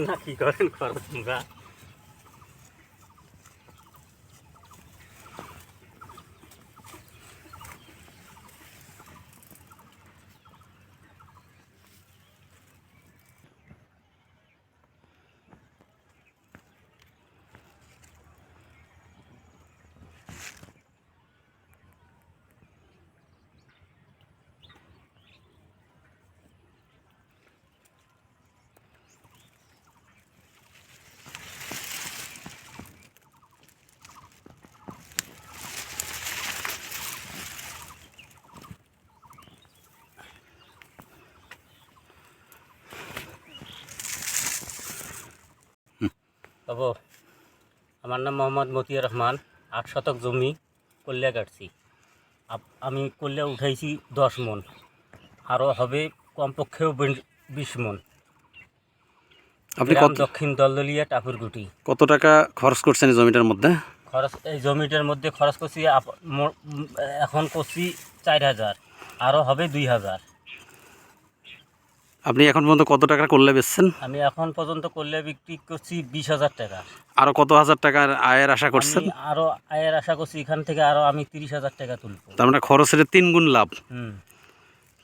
না কি করেন করো তোমরা। বাবু, আমার নাম মোহাম্মদ মতিয়ার রহমান। 8 শতক জমি কল্যা কাটছি। আমি কল্যা উঠাইছি 10 মন, আরও হবে কমপক্ষেও 20 মন। আপনি দক্ষিণ দলদলিয়া টাপুরগুটি। কত টাকা খরচ করছেন এই জমিটার মধ্যে? এই জমিটার মধ্যে খরচ করছি এখন করছি 4000, আরও হবে 2000। আপনি এখন পর্যন্ত কত টাকা করলে বেচছেন? আমি এখন পর্যন্ত করলে বিক্রি করছি 20,000 টাকা। আরো কত হাজার টাকার আয়ের আশা করছেন? আরো আয়ের আশা করছি, এখান থেকে আরো আমি 30,000 টাকা তুলবো। তার মানে খরচের 3 গুণ লাভ।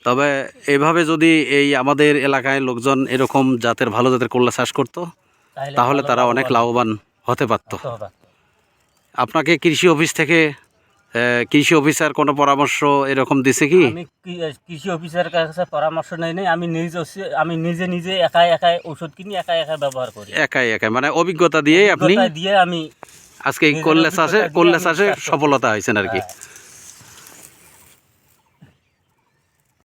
তবে এভাবে যদি এই আমাদের এলাকায় লোকজন এরকম জাতের ভালো জাতের করলা চাষ করতো তাহলে তারা অনেক লাভবান হতে পারত। আপনাকে কৃষি অফিস থেকে কৃষি অফিসার কোনো পরামর্শ এরকম দিছে কি? আমি কৃষি অফিসারের কাছে পরামর্শ নেই নাই। আমি নিজে একাই ওষুধ কিনি, একাই ব্যবহার করি। একাই মানে অভিজ্ঞতা দিয়ে আপনি আমি আজকে এই করলা চাষে সফলতা হয়েছেন আর কি।